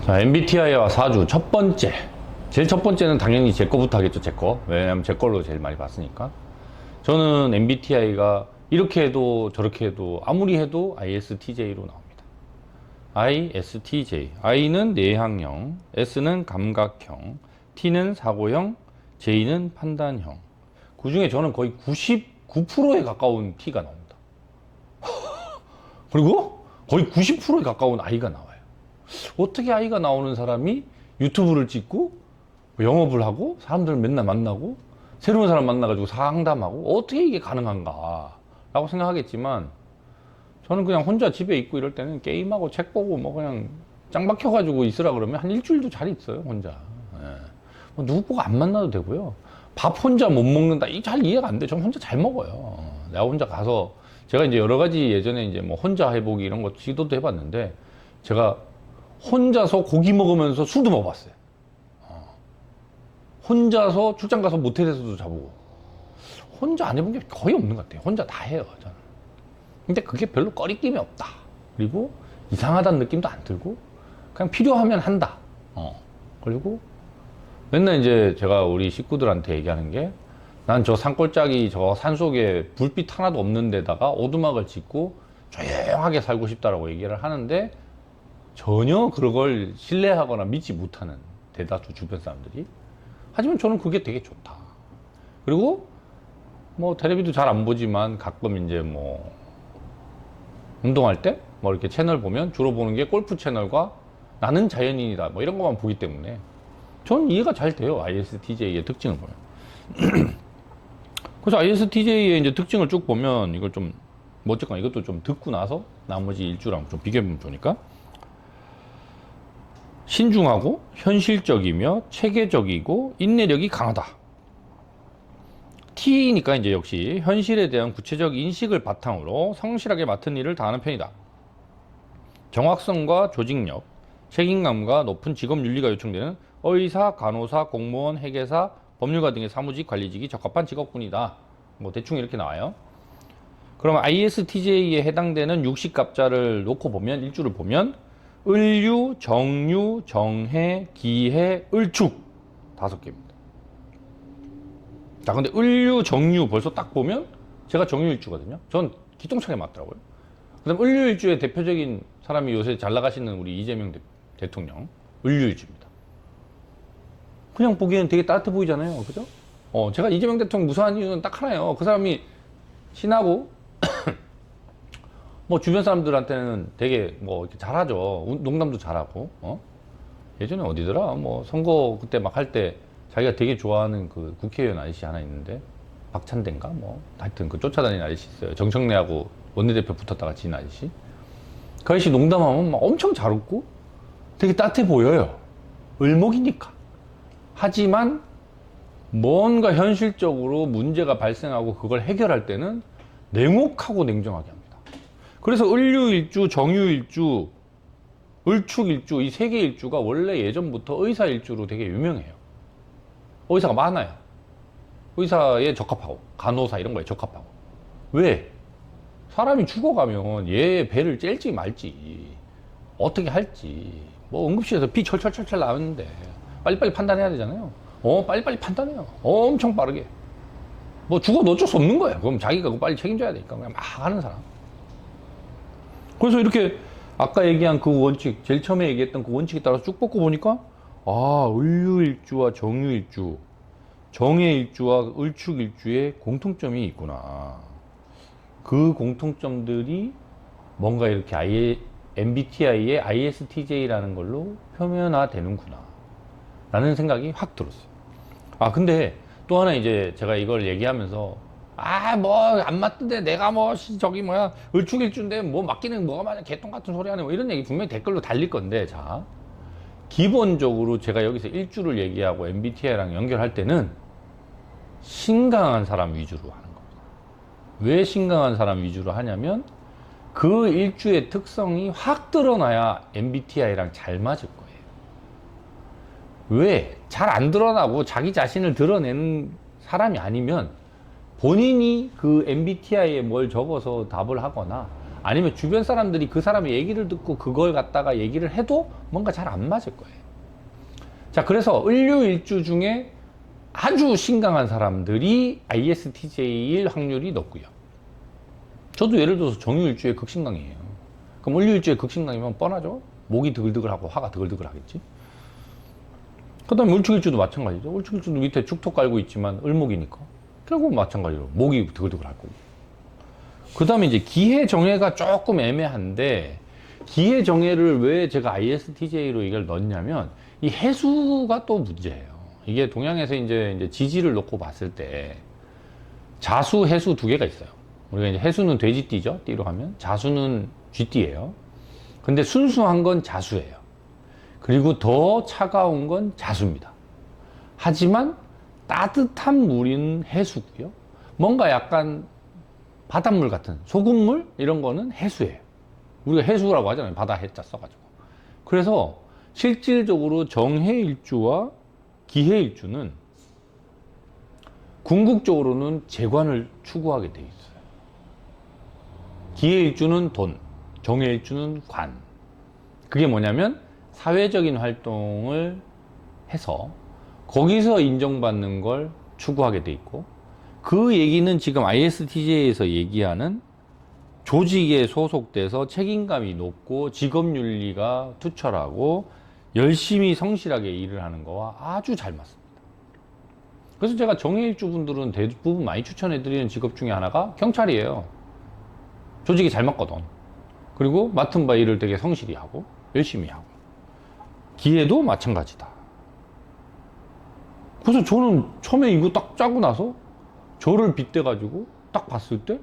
자, MBTI와 사주 첫 번째. 제일 첫 번째는 당연히 제 거부터 하겠죠, 제 거. 왜냐면 제 걸로 제일 많이 봤으니까. 저는 MBTI가 이렇게 해도 저렇게 해도 아무리 해도 ISTJ로 나옵니다. ISTJ. I는 내향형, S는 감각형, T는 사고형, J는 판단형. 그 중에 저는 거의 99%에 가까운 T가 나옵니다. 그리고 거의 90%에 가까운 I가 나와요. 어떻게 아이가 나오는 사람이 유튜브를 찍고 영업을 하고 사람들을 맨날 만나고 새로운 사람 만나가지고 상담하고 어떻게 이게 가능한가 라고 생각하겠지만 저는 그냥 혼자 집에 있고 이럴 때는 게임하고 책 보고 뭐 그냥 짱 박혀가지고 있으라 그러면 한 일주일도 잘 있어요, 혼자. 예. 뭐 누구 보고 안 만나도 되고요. 밥 혼자 못 먹는다, 이 잘 이해가 안 돼. 전 혼자 잘 먹어요. 내가 혼자 가서 제가 이제 여러 가지 예전에 이제 뭐 혼자 해보기 이런 거 시도도 해봤는데 제가 혼자서 고기 먹으면서 술도 먹어봤어요. 혼자서 출장 가서 모텔에서도 자보고. 혼자 안 해본 게 거의 없는 것 같아요. 혼자 다 해요, 저는. 근데 그게 별로 꺼리낌이 없다. 그리고 이상하다는 느낌도 안 들고, 그냥 필요하면 한다. 그리고 맨날 이제 제가 우리 식구들한테 얘기하는 게, 난 저 산골짜기 저 산속에 불빛 하나도 없는 데다가 오두막을 짓고 조용하게 살고 싶다라고 얘기를 하는데, 전혀 그걸 신뢰하거나 믿지 못하는 대다수 주변 사람들이. 하지만 저는 그게 되게 좋다. 그리고 뭐 텔레비도 잘 안 보지만 가끔 이제 뭐 운동할 때 뭐 이렇게 채널 보면 주로 보는 게 골프 채널과 나는 자연인이다 뭐 이런 것만 보기 때문에 저는 이해가 잘 돼요. ISTJ의 특징을 보면. 그래서 ISTJ의 이제 특징을 쭉 보면 이걸 좀 뭐 어쨌거나 이것도 좀 듣고 나서 나머지 일주랑 좀 비교해보면 좋으니까. 신중하고 현실적이며 체계적이고 인내력이 강하다. T니까 이제 역시 현실에 대한 구체적 인식을 바탕으로 성실하게 맡은 일을 다하는 편이다. 정확성과 조직력, 책임감과 높은 직업 윤리가 요청되는 의사, 간호사, 공무원, 회계사, 법률가 등의 사무직, 관리직이 적합한 직업군이다. 뭐 대충 이렇게 나와요. 그러면 ISTJ에 해당되는 육식갑자를 놓고 보면 일주를 보면 을유, 정유, 정해, 기해, 을축 5개입니다. 자, 근데 을유, 정유 벌써 딱 보면 제가 정유일주거든요. 전 기똥차게 맞더라고요. 그다음 을유일주의 대표적인 사람이 요새 잘 나가시는 우리 이재명 대통령 을유일주입니다. 그냥 보기엔 되게 따뜻해 보이잖아요, 그죠? 제가 이재명 대통령 무서워하는 이유는 딱 하나예요. 그 사람이 신하고 뭐 주변 사람들한테는 되게 뭐 이렇게 잘하죠. 농담도 잘하고. 예전에 어디더라? 뭐 선거 그때 막 할 때 자기가 되게 좋아하는 그 국회의원 아저씨 하나 있는데 박찬대인가 뭐 하여튼 그 쫓아다니는 아저씨 있어요. 정청래하고 원내대표 붙었다가 진 아저씨. 그 아저씨 농담하면 막 엄청 잘 웃고 되게 따뜻해 보여요. 을목이니까. 하지만 뭔가 현실적으로 문제가 발생하고 그걸 해결할 때는 냉혹하고 냉정하게 합니다. 그래서 을유일주, 정유일주, 을축일주 이 3개 일주가 원래 예전부터 의사일주로 되게 유명해요. 의사가 많아요. 의사에 적합하고 간호사 이런 거에 적합하고. 왜? 사람이 죽어가면 얘 배를 찔지 말지 어떻게 할지 뭐 응급실에서 피 철철철철 나오는데 빨리빨리 판단해야 되잖아요. 빨리빨리 판단해요. 엄청 빠르게. 뭐 죽어도 어쩔 수 없는 거예요. 그럼 자기가 그거 빨리 책임져야 되니까 그냥 막 하는 사람. 그래서 이렇게 아까 얘기한 그 원칙, 제일 처음에 얘기했던 그 원칙에 따라서 쭉 뽑고 보니까 을유일주와 정유일주, 정해일주와 을축일주에 공통점이 있구나. 그 공통점들이 뭔가 이렇게 MBTI의 ISTJ라는 걸로 표면화되는구나 라는 생각이 확 들었어요. 근데 또 하나 이제 제가 이걸 얘기하면서 뭐 안 맞던데 내가 뭐 저기 뭐야 을축일주인데 뭐 맞기는 뭐가 맞아 개똥 같은 소리 하네 뭐 이런 얘기 분명히 댓글로 달릴 건데, 자, 기본적으로 제가 여기서 일주를 얘기하고 MBTI랑 연결할 때는 신강한 사람 위주로 하는 겁니다. 왜 신강한 사람 위주로 하냐면 그 일주의 특성이 확 드러나야 MBTI랑 잘 맞을 거예요. 왜? 잘 안 드러나고 자기 자신을 드러내는 사람이 아니면 본인이 그 MBTI에 뭘 적어서 답을 하거나 아니면 주변 사람들이 그 사람의 얘기를 듣고 그걸 갖다가 얘기를 해도 뭔가 잘 안 맞을 거예요. 자, 그래서 을류일주 중에 아주 신강한 사람들이 ISTJ일 확률이 높고요. 저도 예를 들어서 정유일주의 극신강이에요. 그럼 을류일주의 극신강이면 뻔하죠. 목이 드글드글하고 화가 드글드글 하겠지. 그 다음에 울축일주도 마찬가지죠. 울축일주도 밑에 축토 깔고 있지만 을목이니까 결국은 마찬가지로 목이 드글드글 할 거고. 그 다음에 이제 기해 정해가 조금 애매한데, 기해 정해를 왜 제가 ISTJ로 이걸 넣냐면 이 해수가 또 문제예요. 이게 동양에서 이제 지지를 놓고 봤을 때 자수, 해수 두 개가 있어요. 우리가 이제 해수는 돼지띠죠. 띠로 하면. 자수는 쥐띠예요. 근데 순수한 건 자수예요. 그리고 더 차가운 건 자수입니다. 하지만 따뜻한 물인 해수고요. 뭔가 약간 바닷물 같은 소금물 이런 거는 해수예요. 우리가 해수라고 하잖아요. 바다 해자 써가지고. 그래서 실질적으로 정해일주와 기해일주는 궁극적으로는 재관을 추구하게 돼 있어요. 기해일주는 돈, 정해일주는 관. 그게 뭐냐면 사회적인 활동을 해서 거기서 인정받는 걸 추구하게 돼 있고, 그 얘기는 지금 ISTJ에서 얘기하는 조직에 소속돼서 책임감이 높고 직업윤리가 투철하고 열심히 성실하게 일을 하는 거와 아주 잘 맞습니다. 그래서 제가 정해일주 분들은 대부분 많이 추천해드리는 직업 중에 하나가 경찰이에요. 조직이 잘 맞거든. 그리고 맡은 바 일을 되게 성실히 하고 열심히 하고. 기회도 마찬가지다. 그래서 저는 처음에 이거 딱 짜고 나서 저를 빗대가지고 딱 봤을 때, 야,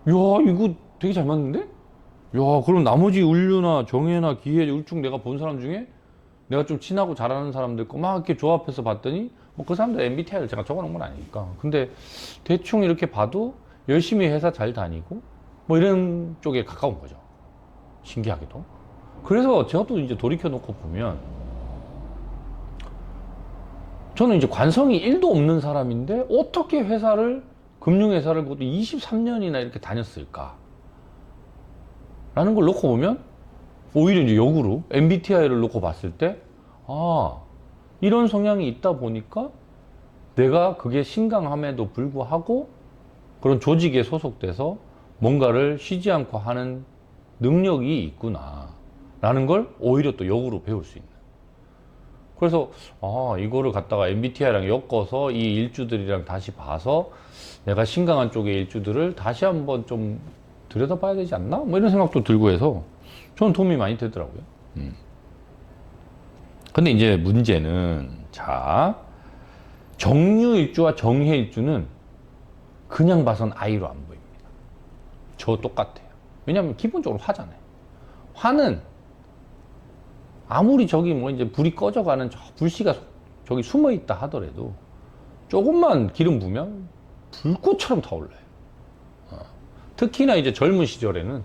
이거 되게 잘 맞는데? 야, 그럼 나머지 을류나 정해나 기해, 을축 내가 본 사람 중에 내가 좀 친하고 잘하는 사람들 거 막 이렇게 조합해서 봤더니 뭐 그 사람들 MBTI를 제가 적어놓은 건 아니니까. 근데 대충 이렇게 봐도 열심히 회사 잘 다니고 뭐 이런 쪽에 가까운 거죠. 신기하게도. 그래서 저도 이제 돌이켜놓고 보면 저는 이제 관성이 1도 없는 사람인데 어떻게 회사를, 금융회사를 그것도 23년이나 이렇게 다녔을까? 라는 걸 놓고 보면 오히려 이제 역으로 MBTI를 놓고 봤을 때, 아, 이런 성향이 있다 보니까 내가 그게 신강함에도 불구하고 그런 조직에 소속돼서 뭔가를 쉬지 않고 하는 능력이 있구나. 라는 걸 오히려 또 역으로 배울 수 있는. 그래서 이거를 갖다가 MBTI랑 엮어서 이 일주들이랑 다시 봐서 내가 신강한 쪽의 일주들을 다시 한번 좀 들여다봐야 되지 않나? 뭐 이런 생각도 들고 해서 저는 도움이 많이 되더라고요. 근데 이제 문제는, 자, 정유일주와 정해일주는 그냥 봐선 I로 안 보입니다. 저 똑같아요. 왜냐면 기본적으로 화잖아요. 화는 아무리 저기 뭐 이제 불이 꺼져가는 저 불씨가 저기 숨어 있다 하더라도 조금만 기름 부으면 불꽃처럼 타올라요. 특히나 이제 젊은 시절에는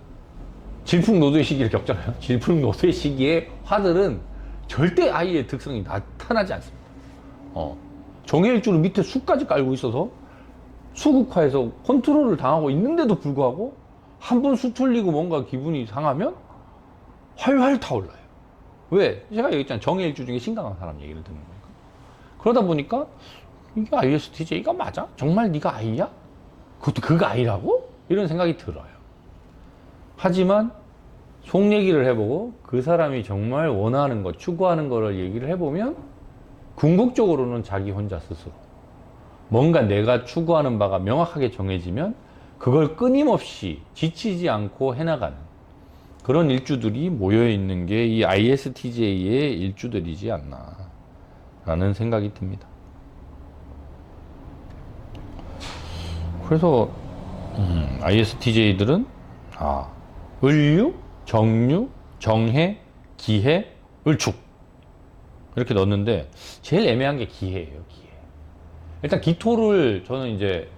질풍노도의 시기를 겪잖아요. 질풍노도의 시기에 화들은 절대 아이의 특성이 나타나지 않습니다. 정해일주는 밑에 수까지 깔고 있어서 수국화해서 컨트롤을 당하고 있는데도 불구하고 한 번 수 틀리고 뭔가 기분이 상하면 활활 타올라요. 왜? 제가 얘기했잖아요. 정해일주 중에 신강한 사람 얘기를 듣는 거니까. 그러다 보니까 이게 ISTJ가 맞아? 정말 네가 I야? 그것도 그가 I라고? 이런 생각이 들어요. 하지만 속 얘기를 해보고 그 사람이 정말 원하는 것, 추구하는 거를 얘기를 해보면 궁극적으로는 자기 혼자 스스로 뭔가 내가 추구하는 바가 명확하게 정해지면 그걸 끊임없이 지치지 않고 해나가는 그런 일주들이 모여있는 게 이 ISTJ의 일주들이지 않나 라는 생각이 듭니다. 그래서 ISTJ들은 을류, 정류, 정해, 기해, 을축 이렇게 넣었는데 제일 애매한 게 기해예요. 기해. 일단 기토를 저는 이제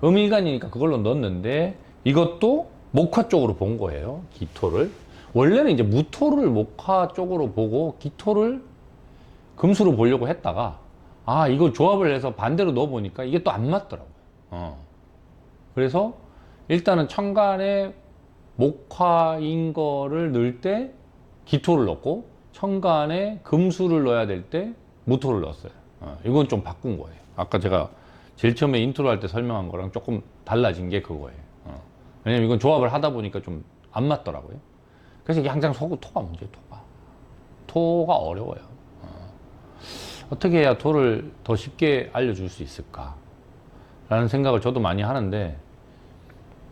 음일간이니까 그걸로 넣었는데 이것도 목화 쪽으로 본 거예요. 기토를. 원래는 이제 무토를 목화 쪽으로 보고 기토를 금수로 보려고 했다가 이걸 조합을 해서 반대로 넣어보니까 이게 또 안 맞더라고요. 그래서 일단은 천간에 목화인 거를 넣을 때 기토를 넣고 천간에 금수를 넣어야 될 때 무토를 넣었어요. 이건 좀 바꾼 거예요. 아까 제가 제일 처음에 인트로 할 때 설명한 거랑 조금 달라진 게 그거예요. 왜냐면 이건 조합을 하다 보니까 좀 안 맞더라고요. 그래서 이게 항상 토가 문제예요. 토가 어려워요. 어떻게 해야 토를 더 쉽게 알려줄 수 있을까 라는 생각을 저도 많이 하는데,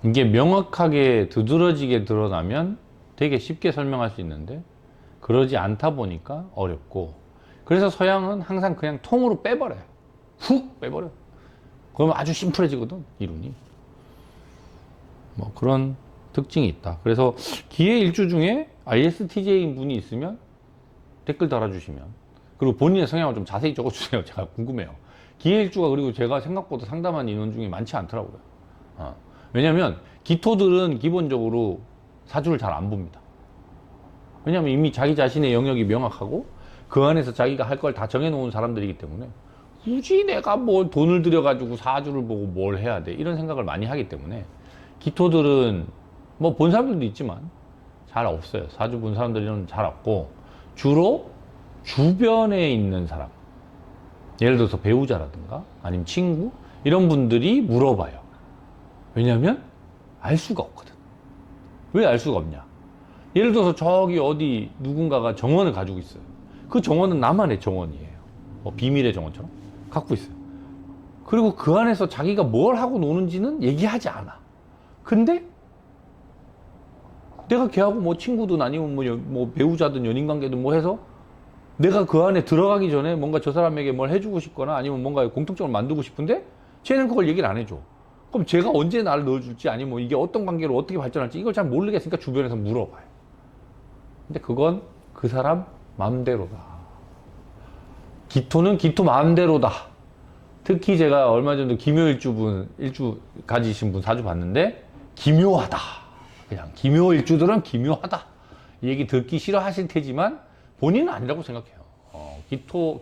이게 명확하게 두드러지게 드러나면 되게 쉽게 설명할 수 있는데 그러지 않다 보니까 어렵고, 그래서 서양은 항상 그냥 통으로 빼버려요. 훅 빼버려. 그러면 아주 심플해지거든, 이론이. 뭐 그런 특징이 있다. 그래서 기해일주 중에 ISTJ인 분이 있으면 댓글 달아주시면, 그리고 본인의 성향을 좀 자세히 적어주세요. 제가 궁금해요. 기해일주가 그리고 제가 생각보다 상담한 인원 중에 많지 않더라고요. 왜냐면 기토들은 기본적으로 사주를 잘 안 봅니다. 왜냐면 이미 자기 자신의 영역이 명확하고 그 안에서 자기가 할 걸 다 정해놓은 사람들이기 때문에 굳이 내가 뭘 돈을 들여가지고 사주를 보고 뭘 해야 돼 이런 생각을 많이 하기 때문에, 기토들은 뭐 본 사람들도 있지만 잘 없어요. 사주 본 사람들은 잘 없고, 주로 주변에 있는 사람, 예를 들어서 배우자라든가 아니면 친구 이런 분들이 물어봐요. 왜냐면 알 수가 없거든. 왜 알 수가 없냐? 예를 들어서 저기 어디 누군가가 정원을 가지고 있어요. 그 정원은 나만의 정원이에요. 뭐 비밀의 정원처럼 갖고 있어요. 그리고 그 안에서 자기가 뭘 하고 노는지는 얘기하지 않아. 근데 내가 걔하고 뭐 친구든 아니면 뭐 배우자든 연인관계든 뭐 해서 내가 그 안에 들어가기 전에 뭔가 저 사람에게 뭘 해주고 싶거나 아니면 뭔가 공통점을 만들고 싶은데 쟤는 그걸 얘기를 안 해줘. 그럼 제가 언제 나를 넣어줄지 아니면 뭐 이게 어떤 관계로 어떻게 발전할지 이걸 잘 모르겠으니까 주변에서 물어봐요. 근데 그건 그 사람 마음대로다. 기토는 기토 마음대로다. 특히 제가 얼마 전에 일주 가지신 분 사주 봤는데 기묘하다. 그냥 기묘일주들은 기묘하다. 이 얘기 듣기 싫어하실 테지만 본인은 아니라고 생각해요.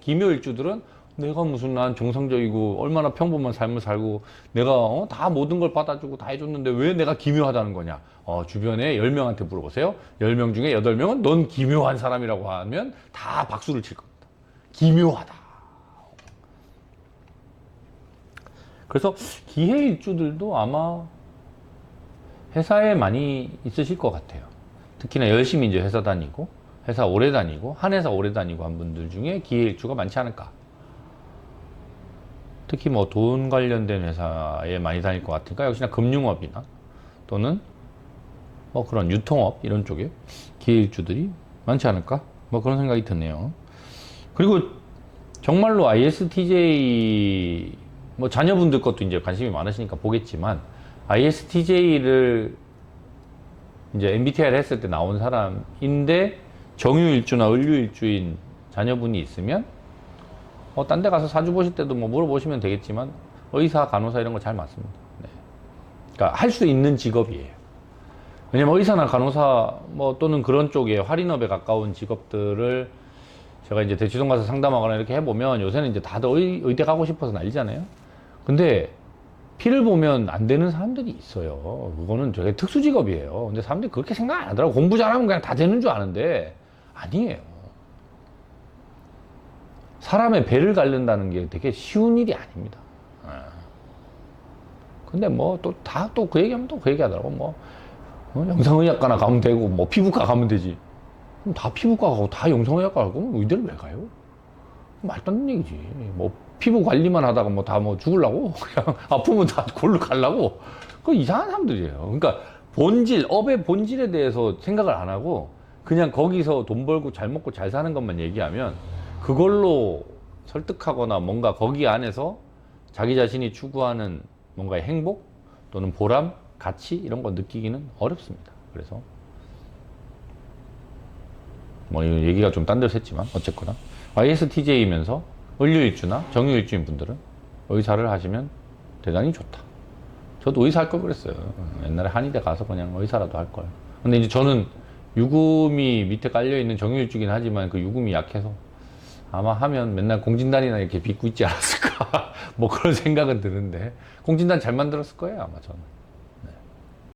기묘일주들은 내가 무슨 난 정상적이고 얼마나 평범한 삶을 살고 내가 다 모든 걸 받아주고 다 해줬는데 왜 내가 기묘하다는 거냐. 주변에 10명한테 물어보세요. 10명 중에 8명은 넌 기묘한 사람이라고 하면 다 박수를 칠 겁니다. 기묘하다. 그래서 기해일주들도 아마 회사에 많이 있으실 것 같아요. 특히나 열심히 이제 회사 다니고 회사 오래 다니고 한 회사 오래 다니고 한 분들 중에 기해일주가 많지 않을까. 특히 뭐 돈 관련된 회사에 많이 다닐 것 같으니까 역시나 금융업이나 또는 뭐 그런 유통업 이런 쪽에 기해일주들이 많지 않을까, 뭐 그런 생각이 드네요. 그리고 정말로 ISTJ 뭐 자녀분들 것도 이제 관심이 많으시니까 보겠지만, ISTJ를 이제 MBTI를 했을 때 나온 사람인데 정유일주나 을유일주인 자녀분이 있으면 딴 데 가서 사주 보실 때도 뭐 물어보시면 되겠지만 의사, 간호사 이런 거 잘 맞습니다. 네. 그러니까 할 수 있는 직업이에요. 왜냐면 의사나 간호사 뭐 또는 그런 쪽에 할인업에 가까운 직업들을 제가 이제 대치동 가서 상담하거나 이렇게 해보면 요새는 이제 다들 의대 가고 싶어서 난리잖아요. 근데 피를 보면 안 되는 사람들이 있어요. 그거는 되게 특수 직업이에요. 근데 사람들이 그렇게 생각 안 하더라고. 공부 잘하면 그냥 다 되는 줄 아는데 아니에요. 사람의 배를 가른다는 게 되게 쉬운 일이 아닙니다. 근데 뭐 또 그 얘기하면 또 그 얘기 하더라고. 영상의학과나 가면 되고 뭐 피부과 가면 되지. 그럼 다 피부과 가고 다 영상의학과 가고 의대를 왜 가요? 말도 안 되는 얘기지. 뭐 피부 관리만 하다가 뭐 다 뭐 죽으려고 그냥 아프면 다 골로 가려고. 그 이상한 사람들이에요. 그러니까 업의 본질에 대해서 생각을 안 하고 그냥 거기서 돈 벌고 잘 먹고 잘 사는 것만 얘기하면 그걸로 설득하거나 뭔가 거기 안에서 자기 자신이 추구하는 뭔가의 행복 또는 보람, 가치 이런 거 느끼기는 어렵습니다. 그래서 뭐 이 얘기가 좀 딴 데로 샜지만 어쨌거나 ISTJ이면서 을유일주나 정유일주인 분들은 의사를 하시면 대단히 좋다. 저도 의사 할 걸 그랬어요. 옛날에 한의대 가서 그냥 의사라도 할 걸. 근데 이제 저는 유금이 밑에 깔려있는 정유일주긴 하지만 그 유금이 약해서 아마 하면 맨날 공진단이나 이렇게 빚고 있지 않았을까. 뭐 그런 생각은 드는데 공진단 잘 만들었을 거예요, 아마 저는.